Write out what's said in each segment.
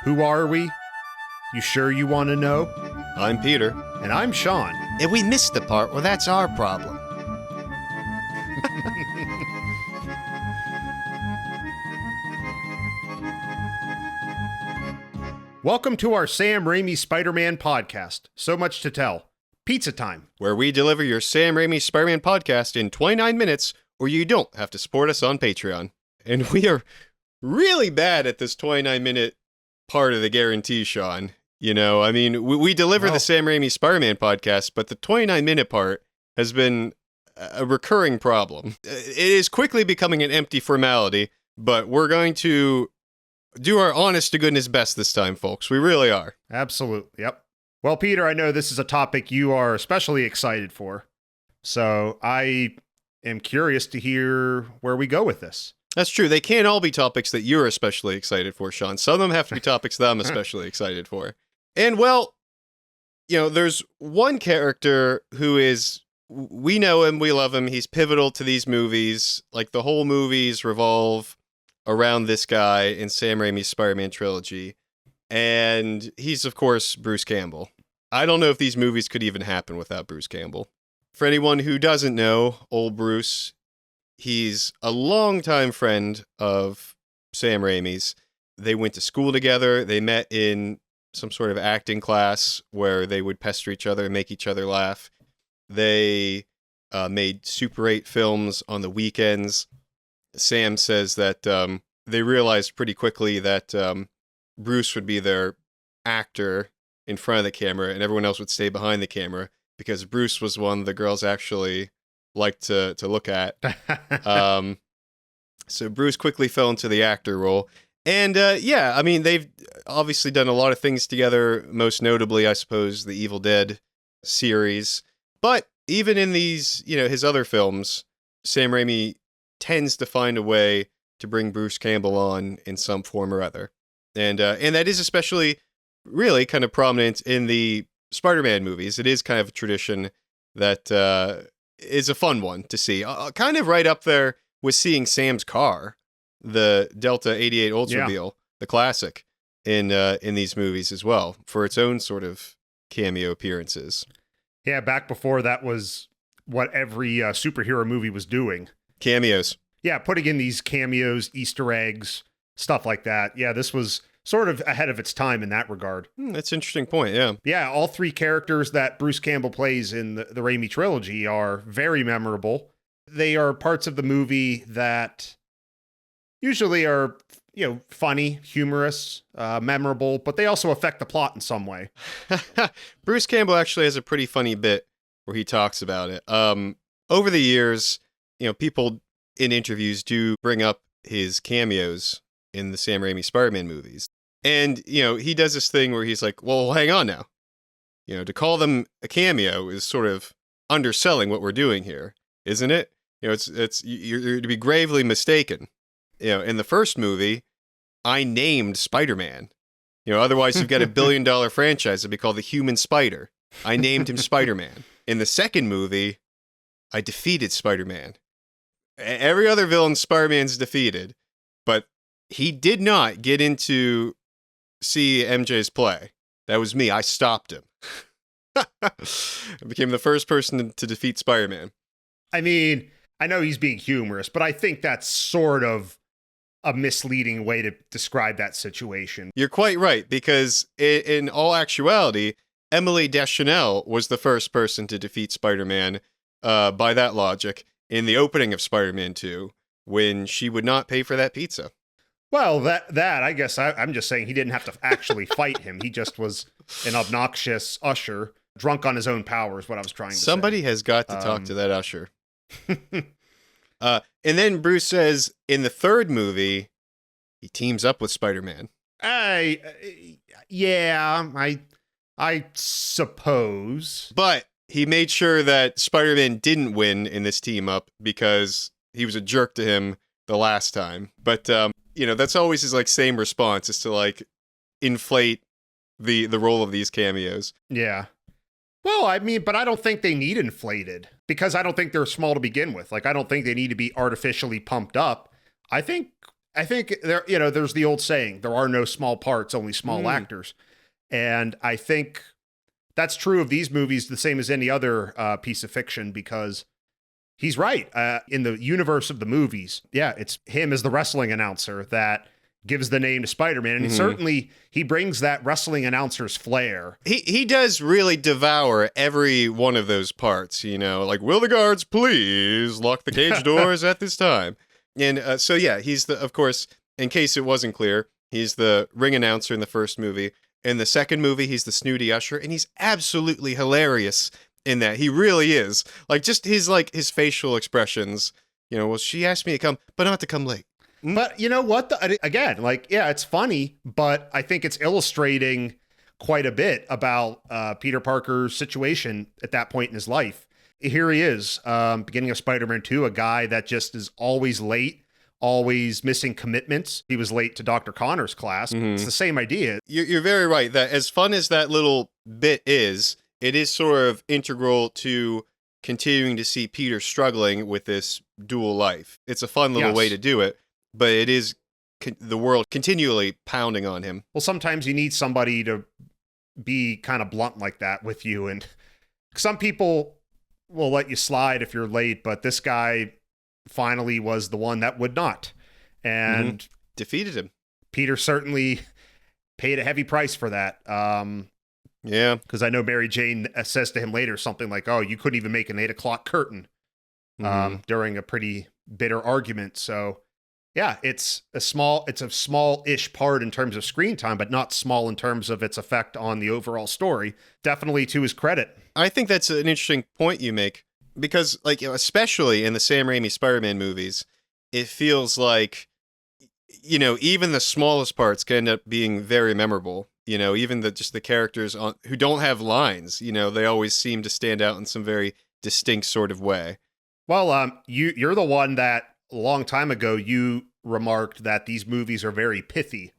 Who are we? You sure you want to know? I'm Peter. And I'm Sean. And we missed the part where that's our problem. Welcome to our Sam Raimi Spider-Man podcast. So much to tell. Pizza time. Where we deliver your Sam Raimi Spider-Man podcast in 29 minutes, or you don't have to support us on Patreon. And we are really bad at this 29-minute part of the guarantee, Sean. You know, I mean, we deliver the Sam Raimi Spider-Man podcast, but the 29-minute part has been a recurring problem. It is quickly becoming an empty formality, but we're going to do our honest-to-goodness best this time, folks. We really are. Absolutely, yep. Well, Peter, I know this is a topic you are especially excited for, so I am curious to hear where we go with this. That's true. They can't all be topics that you're especially excited for, Sean. Some of them have to be topics that I'm especially excited for. And, well, you know, there's one character who is, we know him, we love him, he's pivotal to these movies. Like, the whole movies revolve around this guy in Sam Raimi's Spider-Man trilogy. And he's, of course, Bruce Campbell. I don't know if these movies could even happen without Bruce Campbell. For anyone who doesn't know, old Bruce, he's a longtime friend of Sam Raimi's. They went to school together. They met in some sort of acting class where they would pester each other and make each other laugh. They made Super 8 films on the weekends. Sam says that they realized pretty quickly that Bruce would be their actor in front of the camera and everyone else would stay behind the camera because Bruce was one the girls actually liked to look at. So Bruce quickly fell into the actor role. And yeah, I mean, they've obviously done a lot of things together, most notably, I suppose, the Evil Dead series. But even in these, you know, his other films, Sam Raimi tends to find a way to bring Bruce Campbell on in some form or other. And that is especially really kind of prominent in the Spider-Man movies. It is kind of a tradition that is a fun one to see. Kind of right up there with seeing Sam's car, the Delta 88 Oldsmobile, the classic, in these movies as well, for its own sort of cameo appearances. Yeah, back before that was what every superhero movie was doing. Cameos. Yeah, putting in these cameos, Easter eggs, stuff like that. Yeah, this was sort of ahead of its time in that regard. That's an interesting point, yeah. Yeah, all three characters that Bruce Campbell plays in the Raimi trilogy are very memorable. They are parts of the movie that usually are, you know, funny, humorous, memorable, but they also affect the plot in some way. Bruce Campbell actually has a pretty funny bit where he talks about it. Over the years, you know, people in interviews do bring up his cameos in the Sam Raimi Spider-Man movies. And, you know, he does this thing where he's like, well, hang on now. You know, to call them a cameo is sort of underselling what we're doing here, isn't it? You know, you're to be gravely mistaken. You know, in the first movie, I named Spider-Man. You know, otherwise you've got $1 billion franchise that'd be called the Human Spider. I named him Spider-Man. In the second movie, I defeated Spider-Man. Every other villain Spider-Man's defeated, but he did not get into see MJ's play. That was me. I stopped him. I became the first person to defeat Spider-Man. I mean, I know he's being humorous, but I think that's sort of a misleading way to describe that situation. You're quite right, because in all actuality, Emily Deschanel was the first person to defeat Spider-Man, by that logic, in the opening of Spider-Man 2, when she would not pay for that pizza. Well, that I guess I'm just saying he didn't have to actually fight him. He just was an obnoxious usher, drunk on his own power is what I was trying to say. Somebody has got to talk to that usher. And then Bruce says in the third movie, he teams up with Spider-Man. Yeah, I suppose. But he made sure that Spider-Man didn't win in this team up because he was a jerk to him the last time. But, you know, that's always his, like, same response is to, like, inflate the role of these cameos. Yeah. Well, I mean, but I don't think they need inflated because I don't think they're small to begin with. Like, I don't think they need to be artificially pumped up. I think I think there's the old saying, there are no small parts, only small actors. And I think that's true of these movies the same as any other piece of fiction, because he's right. In the universe of the movies, yeah, it's him as the wrestling announcer that gives the name to Spider-Man. And certainly he brings that wrestling announcer's flair. He does really devour every one of those parts, like, will the guards please lock the cage doors at this time? And so, yeah, he's of course, in case it wasn't clear, he's the ring announcer in the first movie. In the second movie, he's the snooty usher, and he's absolutely hilarious in that. He really is. Like, just his facial expressions, well, she asked me to come, but not to come late. But you know what? Again, it's funny, but I think it's illustrating quite a bit about Peter Parker's situation at that point in his life. Here he is, beginning of Spider-Man 2, a guy that just is always late, always missing commitments. He was late to Dr. Connor's class. It's the same idea. You're very right that as fun as that little bit is, it is sort of integral to continuing to see Peter struggling with this dual life. It's a fun little way to do it, but it is the world continually pounding on him. Well, sometimes you need somebody to be kind of blunt like that with you, and some people will let you slide if you're late, but this guy finally was the one that would not, and defeated him. Peter certainly paid a heavy price for that. Yeah, because I know Mary Jane says to him later something like, "Oh, you couldn't even make an 8:00 curtain," during a pretty bitter argument. So, yeah, it's a small-ish part in terms of screen time, but not small in terms of its effect on the overall story. Definitely to his credit. I think that's an interesting point you make, because, especially in the Sam Raimi Spider-Man movies, it feels like, even the smallest parts can end up being very memorable. Even the characters who don't have lines, they always seem to stand out in some very distinct sort of way. Well, you're the one that a long time ago you remarked that these movies are very pithy.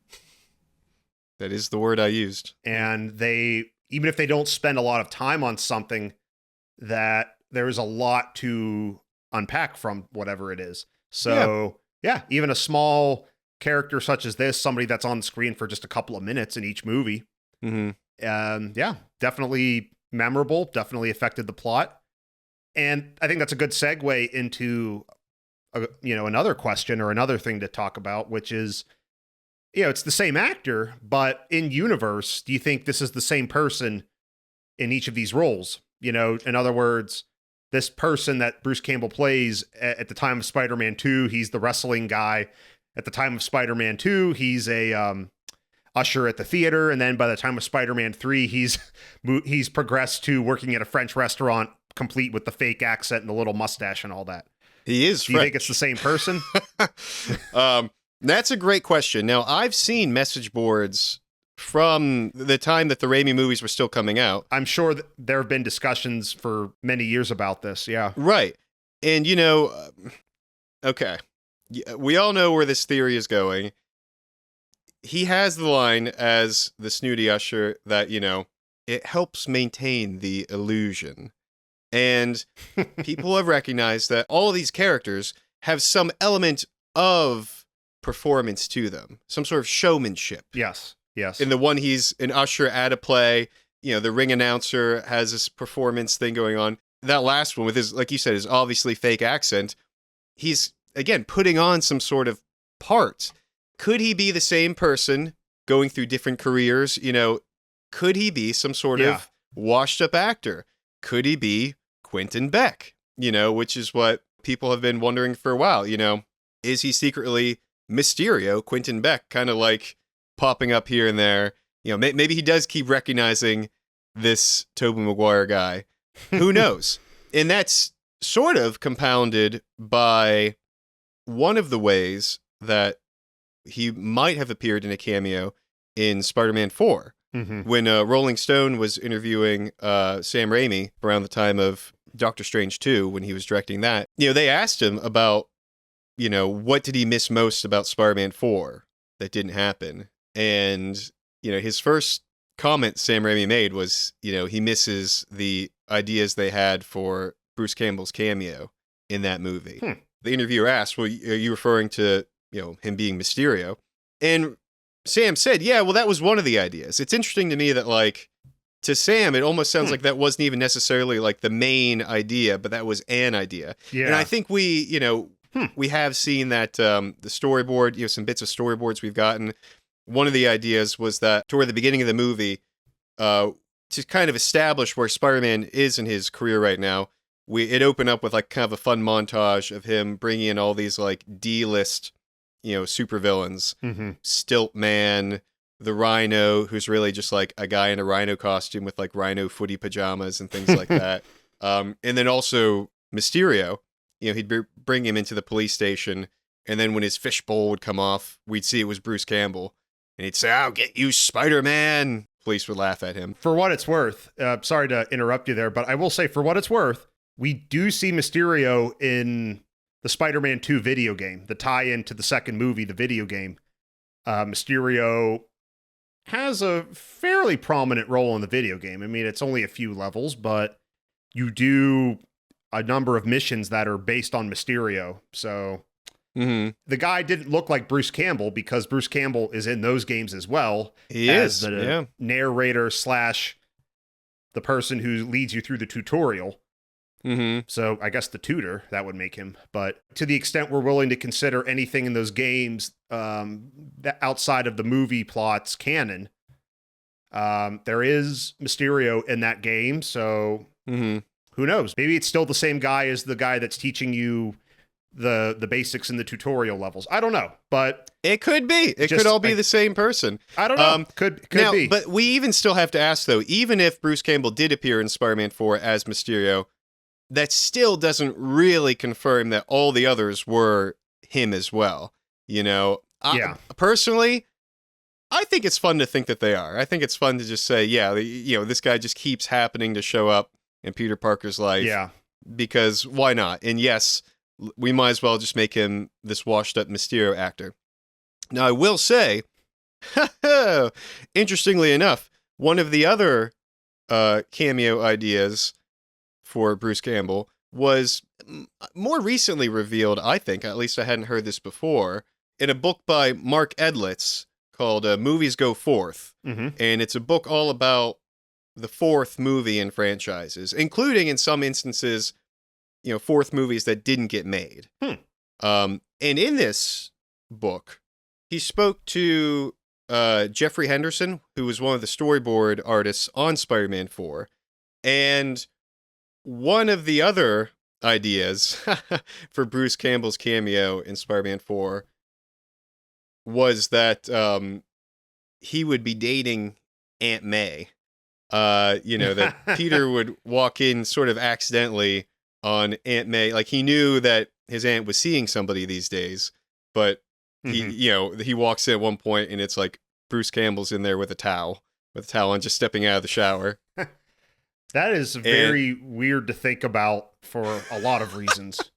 That is the word I used. And they, even if they don't spend a lot of time on something, that there is a lot to unpack from whatever it is. So, yeah, even a small character such as this, somebody that's on the screen for just a couple of minutes in each movie, definitely memorable, definitely affected the plot. And I think that's a good segue into another question or another thing to talk about, which is, it's the same actor, but in universe, do you think this is the same person in each of these roles? In other words, this person that Bruce Campbell plays at the time of Spider-Man 2, he's the wrestling guy. At the time of Spider-Man 2, he's a usher at the theater, and then by the time of Spider-Man 3, he's progressed to working at a French restaurant, complete with the fake accent and the little mustache and all that. He is Do you think it's the same person? That's a great question. Now, I've seen message boards from the time that the Raimi movies were still coming out. I'm sure that there have been discussions for many years about this, yeah. Right. And, okay. We all know where this theory is going. He has the line as the snooty usher that, it helps maintain the illusion. And people have recognized that all of these characters have some element of performance to them, some sort of showmanship. Yes. In the one, he's an usher at a play. The ring announcer has this performance thing going on. That last one with his, like you said, his obviously fake accent, he's, again, putting on some sort of part. Could he be the same person going through different careers? Could he be some sort of washed up actor? Could he be Quentin Beck? Which is what people have been wondering for a while. Is he secretly Mysterio, Quentin Beck, kind of like popping up here and there? Maybe he does keep recognizing this Tobey Maguire guy. Who knows? And that's sort of compounded by one of the ways that he might have appeared in a cameo in Spider-Man 4. When Rolling Stone was interviewing Sam Raimi around the time of Doctor Strange 2, when he was directing that, they asked him about, what did he miss most about Spider-Man 4 that didn't happen? And, his first comment Sam Raimi made was, he misses the ideas they had for Bruce Campbell's cameo in that movie. The interviewer asked, well, are you referring to him being Mysterio. And Sam said, yeah, well, that was one of the ideas. It's interesting to me that, like, to Sam, it almost sounds like that wasn't even necessarily like the main idea, but that was an idea. Yeah. And I think we have seen that the storyboard, some bits of storyboards we've gotten. One of the ideas was that toward the beginning of the movie, to kind of establish where Spider-Man is in his career right now, it opened up with like kind of a fun montage of him bringing in all these like D-list, supervillains, Stilt Man, the Rhino, who's really just like a guy in a rhino costume with like rhino footy pajamas and things like that. And then also Mysterio, he'd bring him into the police station, and then when his fishbowl would come off, we'd see it was Bruce Campbell, and he'd say, "I'll get you, Spider-Man." Police would laugh at him. For what it's worth, sorry to interrupt you there, but I will say, for what it's worth, we do see Mysterio in the Spider-Man 2 video game, the tie-in to the second movie, the video game. Mysterio has a fairly prominent role in the video game. I mean, it's only a few levels, but you do a number of missions that are based on Mysterio. So the guy didn't look like Bruce Campbell because Bruce Campbell is in those games as well. He as is the narrator / the person who leads you through the tutorial. So I guess the tutor, that would make him. But to the extent we're willing to consider anything in those games that outside of the movie plots canon, there is Mysterio in that game. So who knows? Maybe it's still the same guy as the guy that's teaching you the basics in the tutorial levels. I don't know, but it could be. It could all be the same person. I don't know. Could now, be. But we even still have to ask, though, even if Bruce Campbell did appear in Spider-Man 4 as Mysterio, that still doesn't really confirm that all the others were him as well. Personally, I think it's fun to think that they are. I think it's fun to just say, this guy just keeps happening to show up in Peter Parker's life. Yeah. Because why not? And yes, we might as well just make him this washed-up Mysterio actor. Now, I will say, interestingly enough, one of the other cameo ideas for Bruce Campbell was more recently revealed, I think, at least I hadn't heard this before, in a book by Mark Edlitz called Movies Go Forth. And it's a book all about the fourth movie in franchises, including, in some instances, fourth movies that didn't get made. And in this book, he spoke to Jeffrey Henderson, who was one of the storyboard artists on Spider-Man 4, and one of the other ideas for Bruce Campbell's cameo in Spider-Man 4 was that he would be dating Aunt May. That Peter would walk in sort of accidentally on Aunt May. Like, he knew that his aunt was seeing somebody these days, but he walks in at one point and it's like Bruce Campbell's in there with a towel on, just stepping out of the shower. That is very weird to think about for a lot of reasons.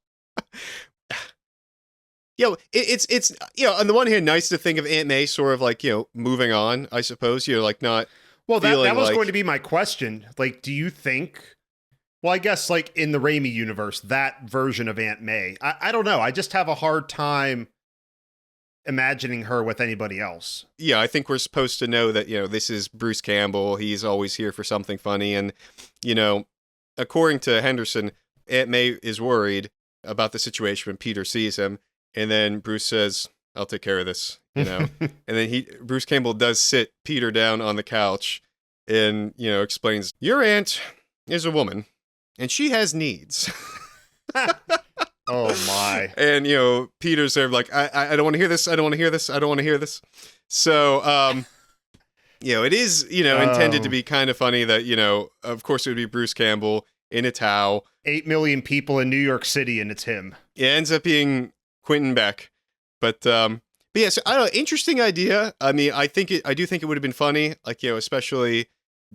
It's on the one hand, nice to think of Aunt May sort of like, moving on, I suppose, like not. Well, that was going to be my question. Like, do you think, well, I guess like in the Raimi universe, that version of Aunt May, I don't know. I just have a hard time imagining her with anybody else. Yeah, I think we're supposed to know that, this is Bruce Campbell. He's always here for something funny. And, according to Henderson, Aunt May is worried about the situation when Peter sees him. And then Bruce says, "I'll take care of this," And then Bruce Campbell does sit Peter down on the couch and, explains, "Your aunt is a woman and she has needs." Oh my. And, Peter's there like, I don't want to hear this. I don't want to hear this. I don't want to hear this. So, it is, intended to be kind of funny that, of course it would be Bruce Campbell in a towel. 8 million people in New York City and it's him. It ends up being Quentin Beck. But yeah, so I don't know, interesting idea. I mean, I do think it would have been funny, like, especially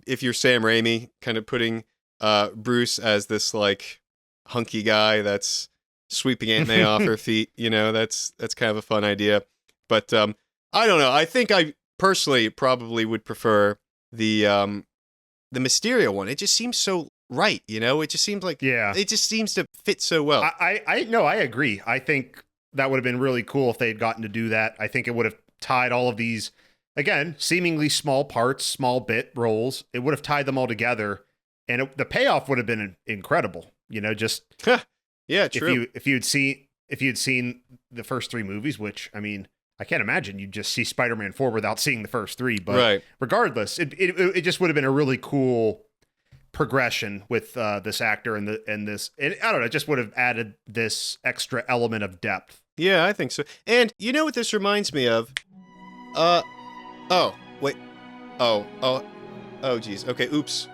if you're Sam Raimi, kind of putting Bruce as this like hunky guy that's sweeping Aunt May off her feet. That's kind of a fun idea. But I don't know. I think I personally probably would prefer the Mysterio one. It just seems so right. It just seems like, it just seems to fit so well. I agree. I think that would have been really cool if they had gotten to do that. I think it would have tied all of these, again, seemingly small parts, small bit roles. It would have tied them all together, and the payoff would have been incredible. Just yeah, true. If you'd seen the first 3 movies, which I mean, I can't imagine you'd just see Spider-Man 4 without seeing the first 3. But regardless, it just would have been a really cool progression with this actor and this. And I don't know, it just would have added this extra element of depth. Yeah, I think so. And you know what this reminds me of? Oh, wait. Oh, geez. Okay, oops.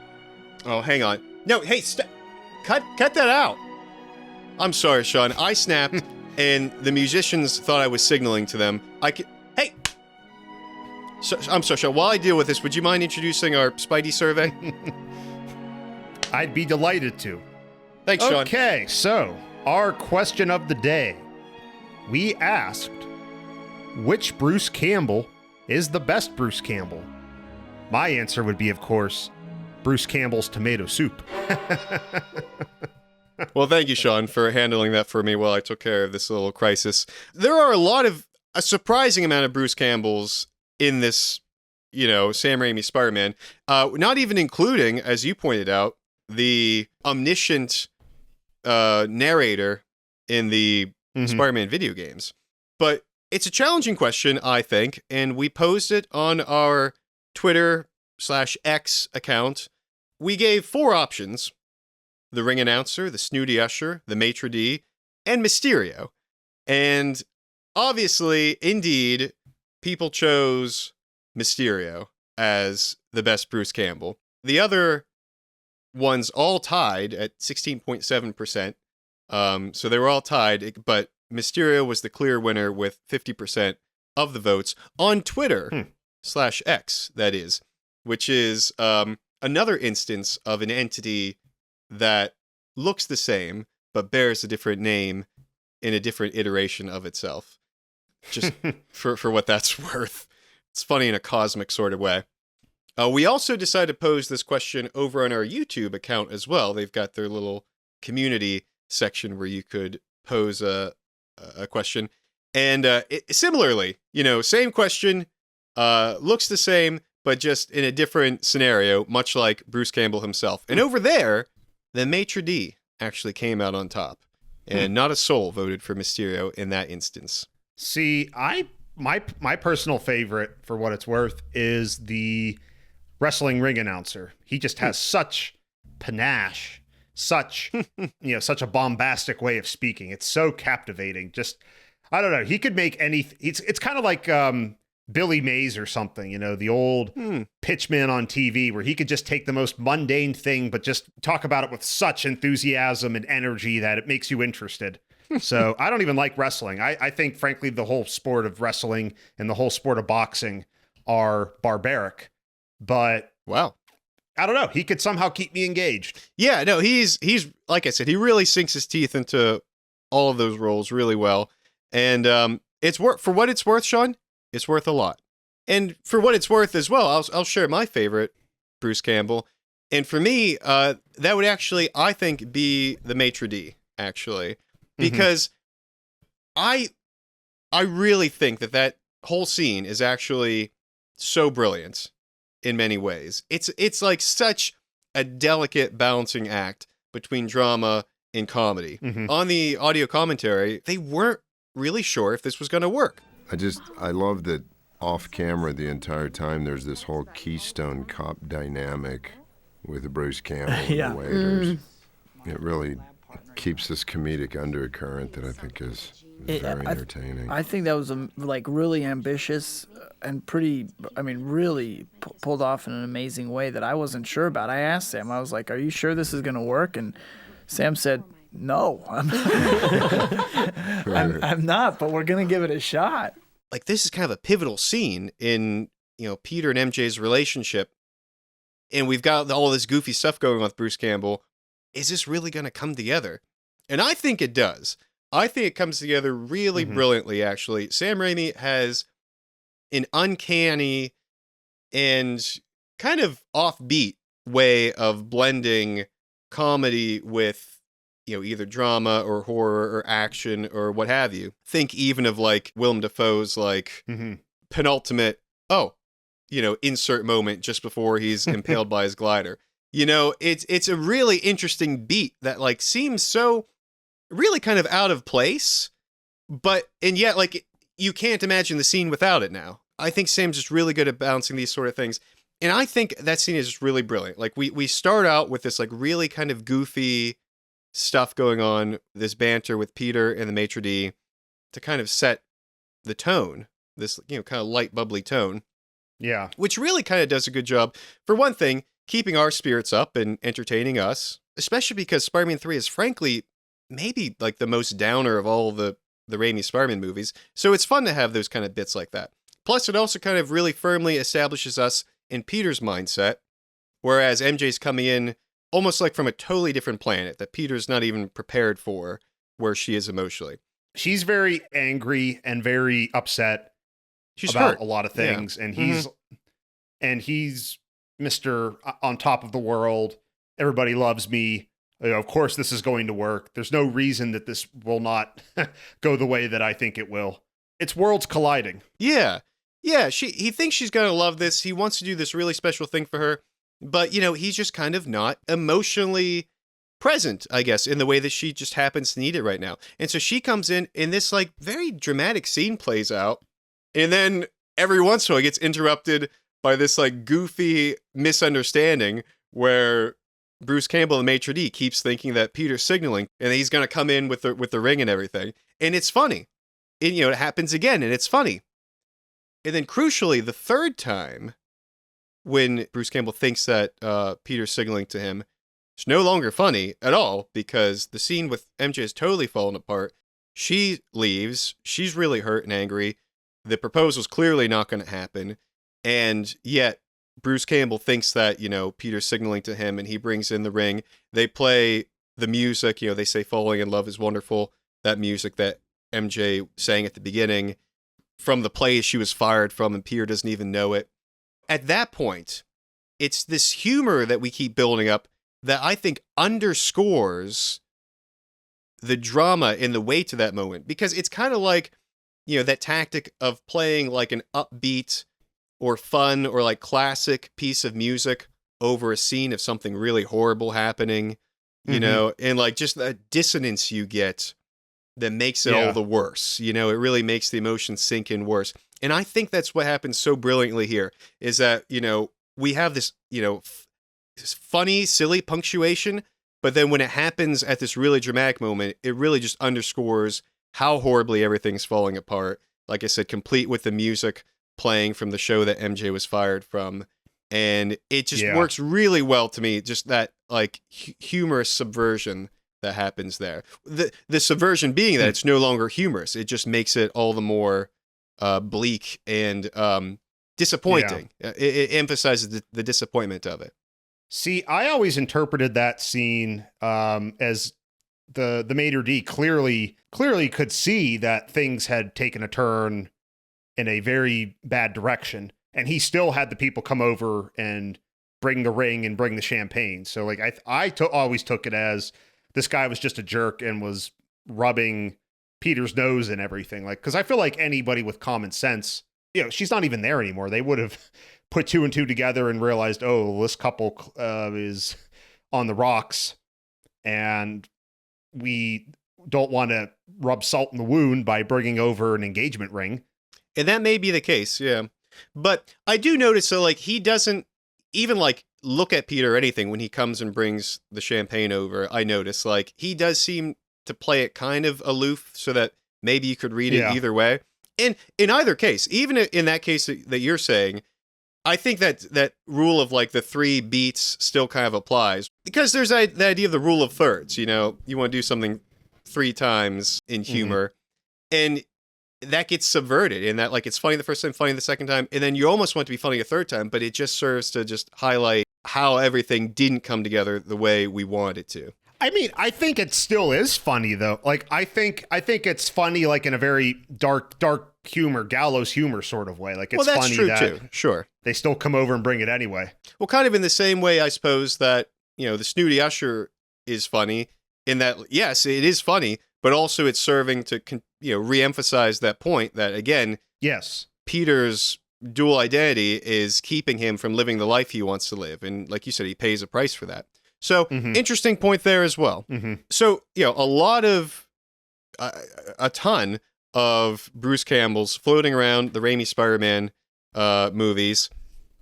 Oh, hang on. No, hey, cut that out. I'm sorry, Sean. I snapped, and the musicians thought I was signaling to them. Hey! So, I'm sorry, Sean. While I deal with this, would you mind introducing our Spidey survey? I'd be delighted to. Thanks, Sean. Okay, so our question of the day. We asked, which Bruce Campbell is the best Bruce Campbell? My answer would be, of course, Bruce Campbell's tomato soup. Well, thank you, Sean, for handling that for me while I took care of this little crisis. There are a surprising amount of Bruce Campbells in this, Sam Raimi Spider-Man, not even including, as you pointed out, the omniscient narrator in the Spider-Man video games. But it's a challenging question, I think, and we posed it on our Twitter/X account. We gave 4 options: the ring announcer, the snooty usher, the maitre d', and Mysterio. And obviously, indeed, people chose Mysterio as the best Bruce Campbell. The other ones all tied at 16.7%. So they were all tied, but Mysterio was the clear winner with 50% of the votes on Twitter/X, that is, which is another instance of an entity that looks the same, but bears a different name in a different iteration of itself. Just for what that's worth. It's funny in a cosmic sort of way. We also decided to pose this question over on our YouTube account as well. They've got their little community section where you could pose a question. And similarly, same question, looks the same, but just in a different scenario, much like Bruce Campbell himself. And over there, the maitre d' actually came out on top. And not a soul voted for Mysterio in that instance. See, my personal favorite, for what it's worth, is the wrestling ring announcer. He just has such panache, such a bombastic way of speaking. It's so captivating. Just, I don't know. He could make anything. It's kind of like Billy Mays or something, the old pitchman on TV, where he could just take the most mundane thing, but just talk about it with such enthusiasm and energy that it makes you interested. So I don't even like wrestling. I think, frankly, the whole sport of wrestling and the whole sport of boxing are barbaric. But wow, I don't know. He could somehow keep me engaged. Yeah, no, he's like I said, he really sinks his teeth into all of those roles really well. And it's for what it's worth, Sean. It's worth a lot. And for what it's worth as well, I'll share my favorite Bruce Campbell. And for me, that would actually, I think, be the maitre d', actually. Because I really think that whole scene is actually so brilliant in many ways. It's like such a delicate balancing act between drama and comedy. On the audio commentary, they weren't really sure if this was going to work. I love that off camera the entire time there's this whole Keystone Cop dynamic with Bruce Campbell and the waiters. It really keeps this comedic undercurrent that I think is very entertaining. I think that was really ambitious and really pulled off in an amazing way that I wasn't sure about. I asked Sam, I was like, are you sure this is going to work? And Sam said, no, I'm not, but we're going to give it a shot. Like, this is kind of a pivotal scene in, Peter and MJ's relationship. And we've got all this goofy stuff going on with Bruce Campbell. Is this really going to come together? And I think it does. I think it comes together really brilliantly, actually. Sam Raimi has an uncanny and kind of offbeat way of blending comedy with either drama or horror or action or what have you. Think even of like Willem Dafoe's like penultimate, insert moment just before he's impaled by his glider. It's a really interesting beat that like seems so really kind of out of place, and yet like you can't imagine the scene without it now. I think Sam's just really good at balancing these sort of things. And I think that scene is just really brilliant. Like we start out with this like really kind of goofy stuff going on, this banter with Peter and the maitre d' to kind of set the tone, this kind of light bubbly tone. Yeah. Which really kind of does a good job, for one thing, keeping our spirits up and entertaining us, especially because Spider-Man 3 is frankly maybe like the most downer of all the Raimi Spider-Man movies. So it's fun to have those kind of bits like that. Plus, it also kind of really firmly establishes us in Peter's mindset, whereas MJ's coming in almost like from a totally different planet that Peter's not even prepared for where she is emotionally. She's very angry and very upset She's about hurt. a lot of things. Yeah. And he's Mr. on top of the world. Everybody loves me. Of course, this is going to work. There's no reason that this will not go the way that I think it will. It's worlds colliding. Yeah. Yeah, he thinks she's going to love this. He wants to do this really special thing for her. But, he's just kind of not emotionally present, I guess, in the way that she just happens to need it right now. And so she comes in, and this, like, very dramatic scene plays out. And then every once in a while it gets interrupted by this, like, goofy misunderstanding where Bruce Campbell, the maitre d', keeps thinking that Peter's signaling, and he's going to come in with the ring and everything. And it's funny. And, it happens again, and it's funny. And then crucially, the third time, when Bruce Campbell thinks that Peter's signaling to him, it's no longer funny at all because the scene with MJ is totally fallen apart. She leaves. She's really hurt and angry. The proposal's clearly not going to happen. And yet, Bruce Campbell thinks that, Peter's signaling to him and he brings in the ring. They play the music. They say falling in love is wonderful. That music that MJ sang at the beginning from the place she was fired from, and Peter doesn't even know it. At that point, it's this humor that we keep building up that I think underscores the drama and the weight to that moment, because it's kind of like, that tactic of playing like an upbeat or fun or like classic piece of music over a scene of something really horrible happening, and like just the dissonance you get that makes it all the worse. It really makes the emotion sink in worse. And I think that's what happens so brilliantly here is that, we have this, funny, silly punctuation, but then when it happens at this really dramatic moment, it really just underscores how horribly everything's falling apart. Like I said, complete with the music playing from the show that MJ was fired from. And it just works really well to me, just that like humorous subversion that happens there. The subversion being that it's no longer humorous. It just makes it all the more bleak and disappointing. Yeah. It emphasizes the disappointment of it. See, I always interpreted that scene as the maitre d' clearly could see that things had taken a turn in a very bad direction, and he still had the people come over and bring the ring and bring the champagne. So like I always took it as this guy was just a jerk and was rubbing Peter's nose and everything. Like, because I feel like anybody with common sense, she's not even there anymore. They would have put two and two together and realized, oh, this couple is on the rocks, and we don't want to rub salt in the wound by bringing over an engagement ring. And that may be the case, yeah. But I do notice, so like he doesn't even like look at Peter or anything when he comes and brings the champagne over. I notice like he does seem to play it kind of aloof so that maybe you could read it either way. And in either case, even in that case that you're saying, I think that rule of like the 3 beats still kind of applies, because there's the idea of the rule of thirds. You want to do something 3 times in humor, and that gets subverted in that like it's funny the first time, funny the second time, and then you almost want it to be funny a third time, but it just serves to just highlight how everything didn't come together the way we wanted it to. I mean, I think it still is funny though. Like I think it's funny like in a very dark humor, gallows humor sort of way. Like it's that's funny true that too. Sure. They still come over and bring it anyway. Well, kind of in the same way, I suppose, that, the snooty usher is funny. in that, yes, it is funny, but also it's serving to, re-emphasize that point that, again, Yes. Peter's dual identity is keeping him from living the life he wants to live. And like you said, he pays a price for that. So interesting point there as well. So, a ton of Bruce Campbell's floating around the Raimi Spider-Man movies,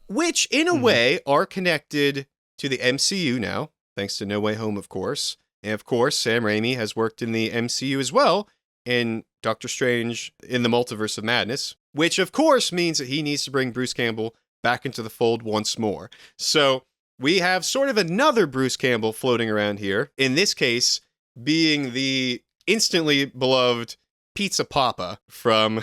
which in a way are connected to the MCU now, thanks to No Way Home, of course. And of course, Sam Raimi has worked in the MCU as well in Doctor Strange in the Multiverse of Madness, which of course means that he needs to bring Bruce Campbell back into the fold once more. So we have sort of another Bruce Campbell floating around here, in this case being the instantly beloved Pizza Papa from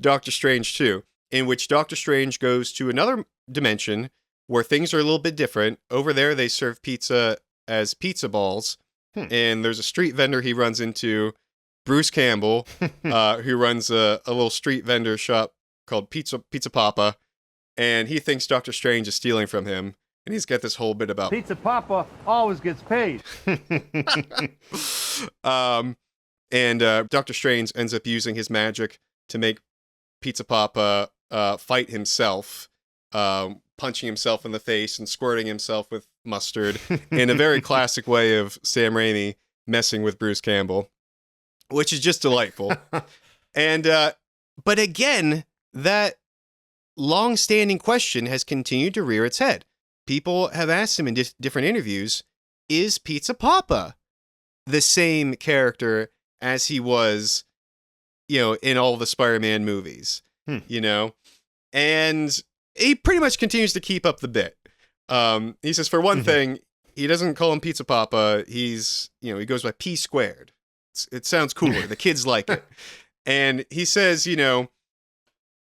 Doctor Strange 2, in which Doctor Strange goes to another dimension where things are a little bit different. Over there, they serve pizza as pizza balls, and there's a street vendor he runs into, Bruce Campbell, who runs a little street vendor shop called Pizza Papa, and he thinks Doctor Strange is stealing from him, and he's got this whole bit about Pizza Papa always gets paid. And Doctor Strange ends up using his magic to make Pizza Papa fight himself, punching himself in the face and squirting himself with mustard in a very classic way of Sam Raimi messing with Bruce Campbell, which is just delightful. And but again, that long-standing question has continued to rear its head. People have asked him in different interviews, is Pizza Papa the same character as he was, in all the Spider-Man movies, and he pretty much continues to keep up the bit. He says, for one thing, he doesn't call him Pizza Papa. He's, he goes by P squared. It sounds cooler. The kids like it. And he says, in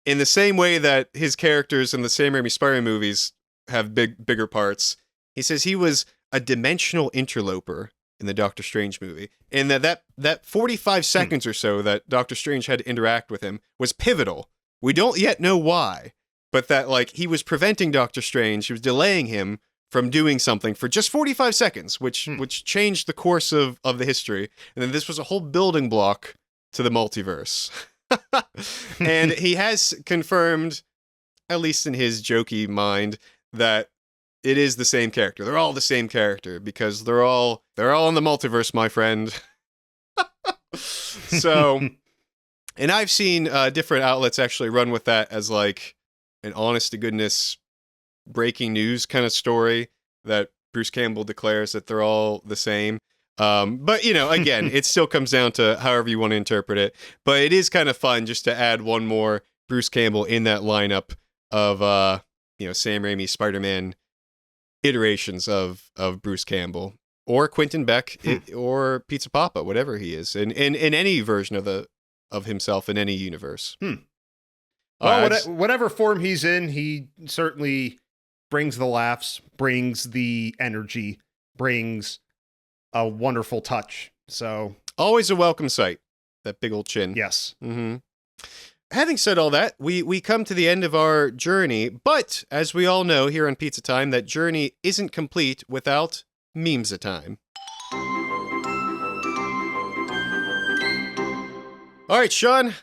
the same way that his characters in the Sam Raimi Spider-Man movies have bigger parts, he says he was a dimensional interloper in the Doctor Strange movie, and that 45 seconds or so that Doctor Strange had to interact with him was pivotal. We don't yet know why, but that he was preventing Doctor Strange, he was delaying him from doing something for just 45 seconds, which changed the course of the history. And then this was a whole building block to the multiverse. And he has confirmed, at least in his jokey mind, that it is the same character. They're all the same character because they're all in the multiverse, my friend. So, and I've seen different outlets actually run with that as an honest to goodness breaking news kind of story that Bruce Campbell declares that they're all the same. But again, it still comes down to however you want to interpret it. But it is kind of fun just to add one more Bruce Campbell in that lineup of Sam Raimi Spider-Man iterations of Bruce Campbell or Quentin Beck or Pizza Papa, whatever he is, in any version of himself in any universe. Whatever form he's in, he certainly brings the laughs, brings the energy, brings a wonderful touch. So always a welcome sight. That big old chin. Yes. Mm-hmm. Having said all that, we come to the end of our journey, but as we all know here on Pizza Time, that journey isn't complete without Memes-a Time. All right, Sean,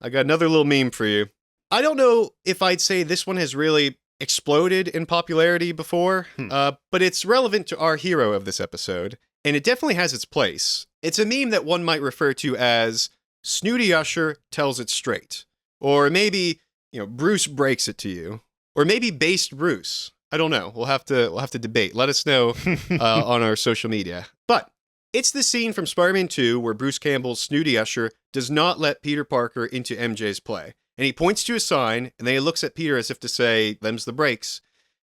I got another little meme for you. I don't know if I'd say this one has really exploded in popularity before, but it's relevant to our hero of this episode, and it definitely has its place. It's a meme that one might refer to as Snooty Usher tells it straight. Or maybe, Bruce breaks it to you. Or maybe Based Bruce. I don't know. We'll have to debate. Let us know on our social media. But it's the scene from Spider-Man 2 where Bruce Campbell's Snooty Usher does not let Peter Parker into MJ's play. And he points to a sign, and then he looks at Peter as if to say, them's the breaks.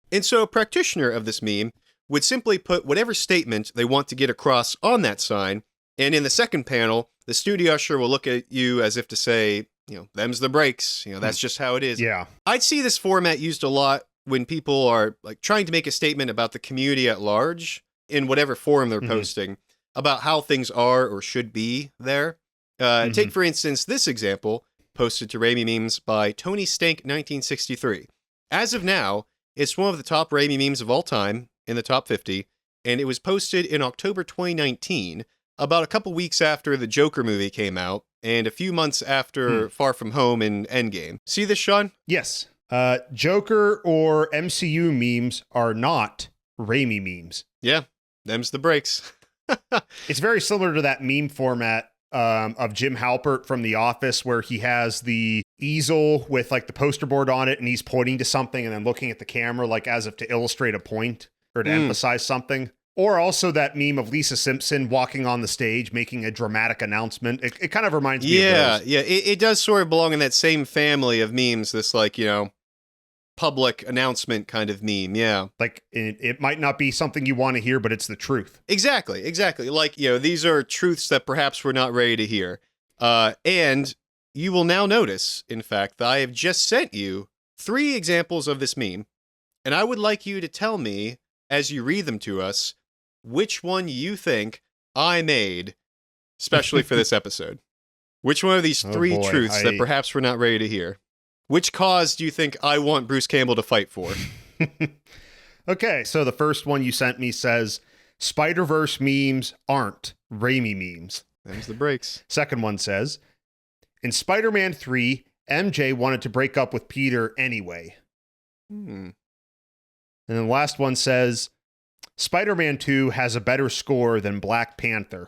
And so a practitioner of this meme would simply put whatever statement they want to get across on that sign, and in the second panel, the Snooty Usher will look at you as if to say, them's the breaks. That's just how it is. Yeah. I'd see this format used a lot when people are trying to make a statement about the community at large in whatever forum they're posting about how things are or should be there. Take, for instance, this example posted to Raimi Memes by Tony Stank 1963. As of now, it's one of the top Raimi memes of all time in the top 50, and it was posted in October 2019, about a couple weeks after the Joker movie came out, and a few months after Far From Home and Endgame. See this, Sean? Yes. Joker or MCU memes are not Raimi memes. Yeah, them's the breaks. It's very similar to that meme format of Jim Halpert from The Office, where he has the easel with like the poster board on it and he's pointing to something and then looking at the camera like as if to illustrate a point or to emphasize something. Or also that meme of Lisa Simpson walking on the stage making a dramatic announcement. It kind of reminds me of those. Yeah, it does sort of belong in that same family of memes, this like, public announcement kind of meme, yeah. Like, it might not be something you want to hear, but it's the truth. Exactly. Like, these are truths that perhaps we're not ready to hear. And you will now notice, in fact, that I have just sent you 3 examples of this meme, and I would like you to tell me, as you read them to us, which one you think I made, especially for this episode. Which one of these 3 truths that perhaps we're not ready to hear? Which cause do you think I want Bruce Campbell to fight for? Okay, so the first one you sent me says, Spider-Verse memes aren't Raimi memes. Them's the breaks. Second one says, in Spider-Man 3, MJ wanted to break up with Peter anyway. And then the last one says, Spider-Man 2 has a better score than Black Panther.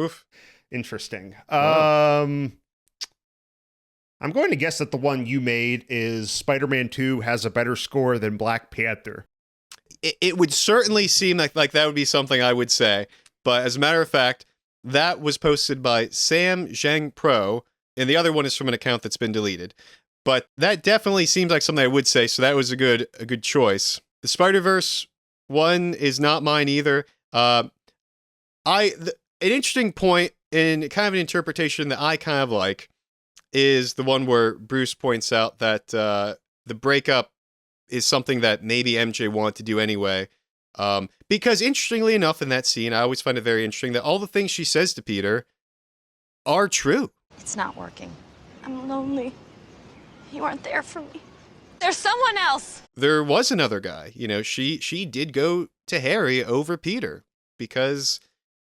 Oof. Interesting. Wow. I'm going to guess that the one you made is Spider-Man 2 has a better score than Black Panther. It would certainly seem like that would be something I would say. But as a matter of fact, that was posted by Sam Zhang Pro, and the other one is from an account that's been deleted. But that definitely seems like something I would say, so that was a good choice. The Spider-Verse one is not mine either. An interesting point and kind of an interpretation that I kind of like is the one where Bruce points out that the breakup is something that maybe MJ wanted to do anyway. Because interestingly enough, in that scene, I always find it very interesting that all the things she says to Peter are true. It's not working. I'm lonely. You aren't there for me. There's someone else. There was another guy. She did go to Harry over Peter because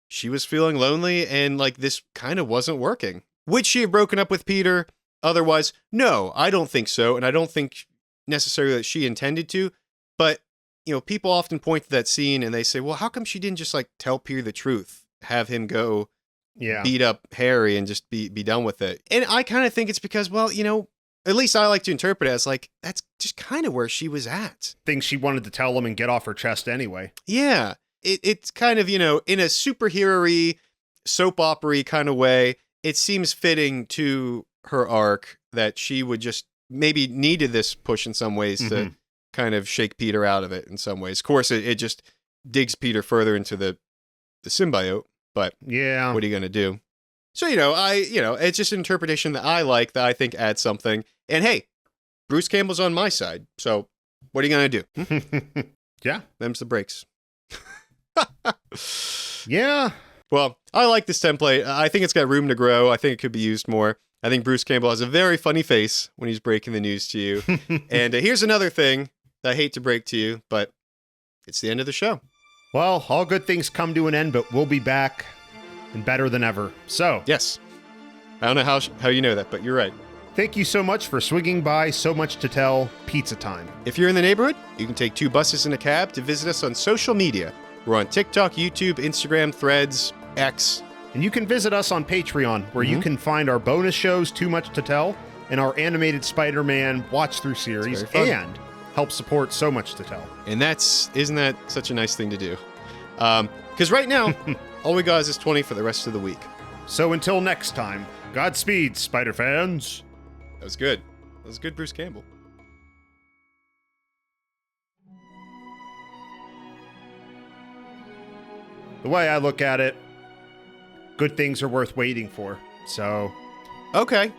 she was feeling lonely and like this kind of wasn't working. Would she have broken up with Peter otherwise? No, I don't think so. And I don't think necessarily that she intended to. But, people often point to that scene and they say, well, how come she didn't just like tell Peter the truth? Have him go beat up Harry and just be done with it. And I kind of think it's because, well, at least I like to interpret it as like, that's just kind of where she was at. Things she wanted to tell him and get off her chest anyway. Yeah. It's kind of, in a superhero-y, soap opera-y kind of way, it seems fitting to her arc that she would just maybe needed this push in some ways to kind of shake Peter out of it in some ways. Of course, it just digs Peter further into the symbiote, but yeah, what are you going to do? So, it's just an interpretation that I like, that I think adds something. And hey, Bruce Campbell's on my side, so what are you going to do? Yeah. Them's the breaks. Yeah. Well, I like this template. I think it's got room to grow. I think it could be used more. I think Bruce Campbell has a very funny face when he's breaking the news to you. And here's another thing that I hate to break to you, but it's the end of the show. Well, all good things come to an end, but we'll be back and better than ever. So, yes. I don't know how you know that, but you're right. Thank you so much for swinging by So Much to Tell Pizza Time. If you're in the neighborhood, you can take 2 buses and a cab to visit us on social media. We're on TikTok, YouTube, Instagram, Threads, X. And you can visit us on Patreon, where you can find our bonus shows, Too Much to Tell, and our animated Spider-Man watch-through series, and help support So Much to Tell. And isn't that such a nice thing to do? Because right now, all we got is this 20 for the rest of the week. So until next time, Godspeed, Spider fans. That was good. That was good, Bruce Campbell. The way I look at it, good things are worth waiting for. So, okay.